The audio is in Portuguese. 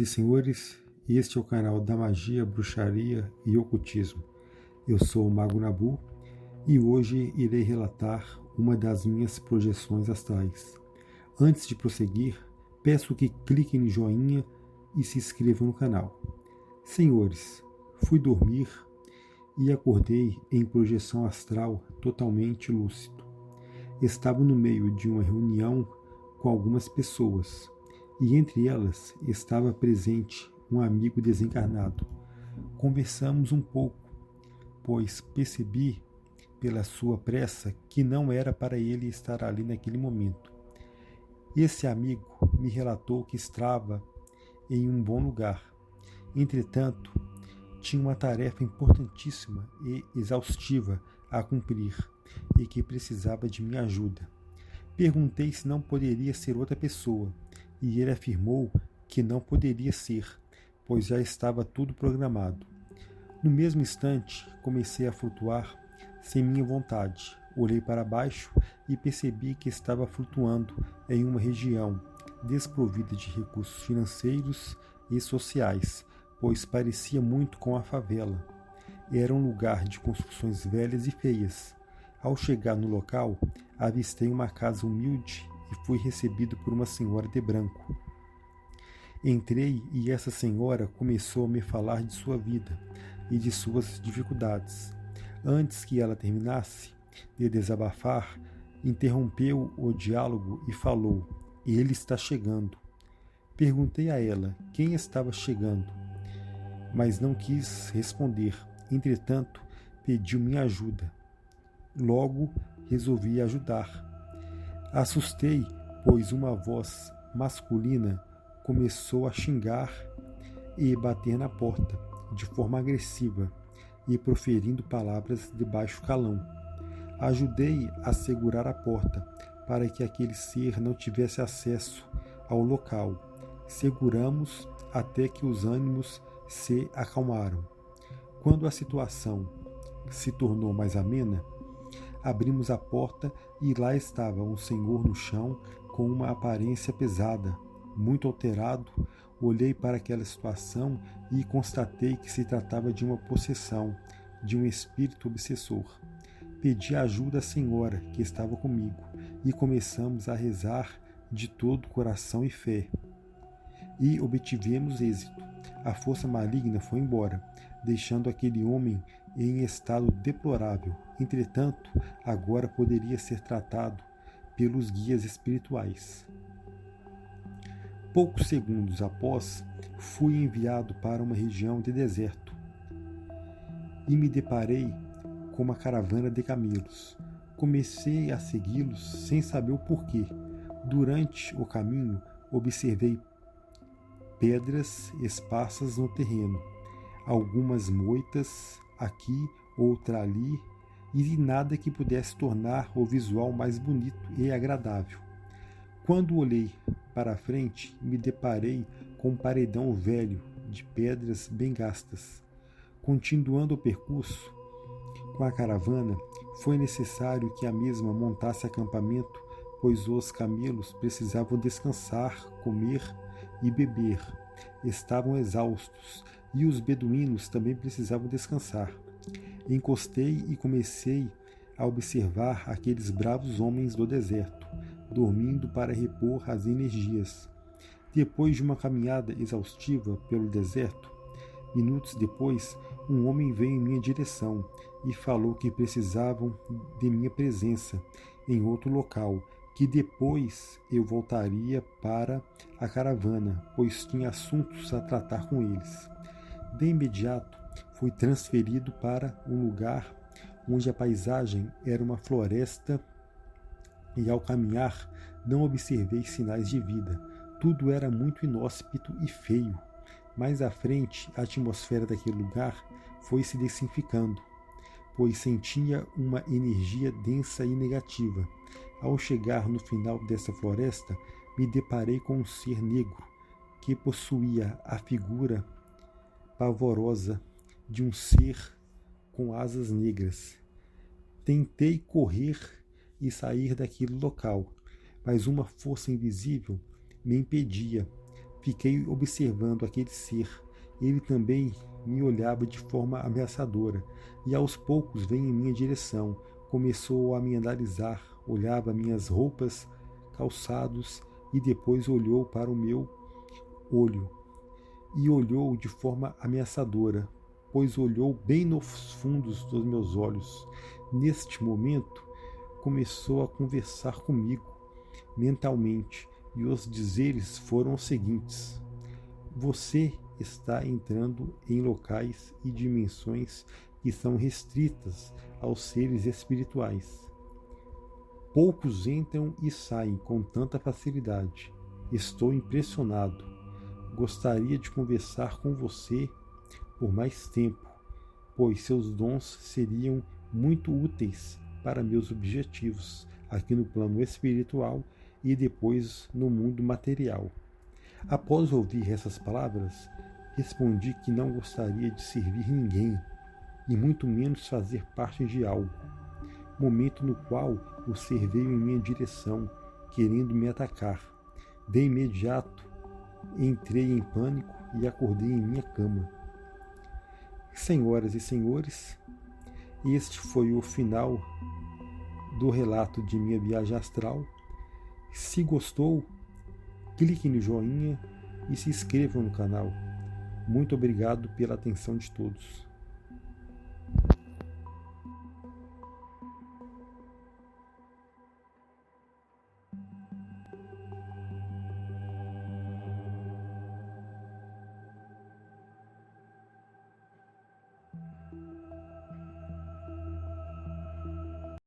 e senhores, este é o canal da magia, bruxaria e ocultismo. Eu sou o Mago Nabu e hoje irei relatar uma das minhas projeções astrais. Antes de prosseguir, peço que cliquem no joinha e se inscrevam no canal. Senhores, fui dormir e acordei em projeção astral totalmente lúcido. Estava no meio de uma reunião com algumas pessoas e entre elas estava presente um amigo desencarnado. Conversamos um pouco, pois percebi pela sua pressa que não era para ele estar ali naquele momento. Esse amigo me relatou que estava em um bom lugar. Entretanto, tinha uma tarefa importantíssima e exaustiva a cumprir e que precisava de minha ajuda. Perguntei se não poderia ser outra pessoa e ele afirmou que não poderia ser, pois já estava tudo programado. No mesmo instante, comecei a flutuar sem minha vontade. Olhei para baixo e percebi que estava flutuando em uma região desprovida de recursos financeiros e sociais, pois parecia muito com a favela. Era um lugar de construções velhas e feias. Ao chegar no local, avistei uma casa humilde e fui recebido por uma senhora de branco. Entrei e essa senhora começou a me falar de sua vida e de suas dificuldades. Antes que ela terminasse de desabafar, interrompeu o diálogo e falou: "Ele está chegando." Perguntei a ela quem estava chegando, mas não quis responder. Entretanto, pediu minha ajuda. Logo, resolvi ajudar. Assustei, pois uma voz masculina começou a xingar e bater na porta, de forma agressiva e proferindo palavras de baixo calão. Ajudei a segurar a porta para que aquele ser não tivesse acesso ao local. Seguramos até que os ânimos se acalmaram. Quando a situação se tornou mais amena, abrimos a porta e lá estava um senhor no chão com uma aparência pesada, muito alterado. Olhei para aquela situação e constatei que se tratava de uma possessão, de um espírito obsessor. Pedi ajuda à senhora que estava comigo e começamos a rezar de todo coração e fé. E obtivemos êxito. A força maligna foi embora, deixando aquele homem em estado deplorável. Entretanto, agora poderia ser tratado pelos guias espirituais. Poucos segundos após, fui enviado para uma região de deserto e me deparei com uma caravana de camelos. Comecei a segui-los sem saber o porquê. Durante o caminho, observei pedras esparsas no terreno, algumas moitas aqui, outra ali, e nada que pudesse tornar o visual mais bonito e agradável. Quando olhei para a frente, me deparei com um paredão velho de pedras bem gastas. Continuando o percurso com a caravana, foi necessário que a mesma montasse acampamento, pois os camelos precisavam descansar, comer e beber. Estavam exaustos e os beduínos também precisavam descansar. Encostei e comecei a observar aqueles bravos homens do deserto, dormindo para repor as energias. Depois de uma caminhada exaustiva pelo deserto, minutos depois, um homem veio em minha direção e falou que precisavam de minha presença em outro local, que depois eu voltaria para a caravana, pois tinha assuntos a tratar com eles. De imediato, fui transferido para um lugar onde a paisagem era uma floresta e ao caminhar não observei sinais de vida. Tudo era muito inóspito e feio. Mais à frente, a atmosfera daquele lugar foi se densificando, pois sentia uma energia densa e negativa. Ao chegar no final dessa floresta, me deparei com um ser negro que possuía a figura pavorosa de um ser com asas negras. Tentei correr e sair daquele local, mas uma força invisível me impedia. Fiquei observando aquele ser. Ele também me olhava de forma ameaçadora e aos poucos veio em minha direção. Começou a me analisar, olhava minhas roupas, calçados e depois olhou para o meu olho. E olhou de forma ameaçadora, pois olhou bem nos fundos dos meus olhos. Neste momento, começou a conversar comigo mentalmente e os dizeres foram os seguintes: você está entrando em locais e dimensões que são restritas aos seres espirituais. Poucos entram e saem com tanta facilidade. Estou impressionado. Gostaria de conversar com você por mais tempo, pois seus dons seriam muito úteis para meus objetivos aqui no plano espiritual e depois no mundo material. Após ouvir essas palavras, respondi que não gostaria de servir ninguém e muito menos fazer parte de algo. Momento no qual o ser veio em minha direção, querendo me atacar. De imediato, entrei em pânico e acordei em minha cama. Senhoras e senhores, este foi o final do relato de minha viagem astral. Se gostou, clique no joinha e se inscrevam no canal. Muito obrigado pela atenção de todos.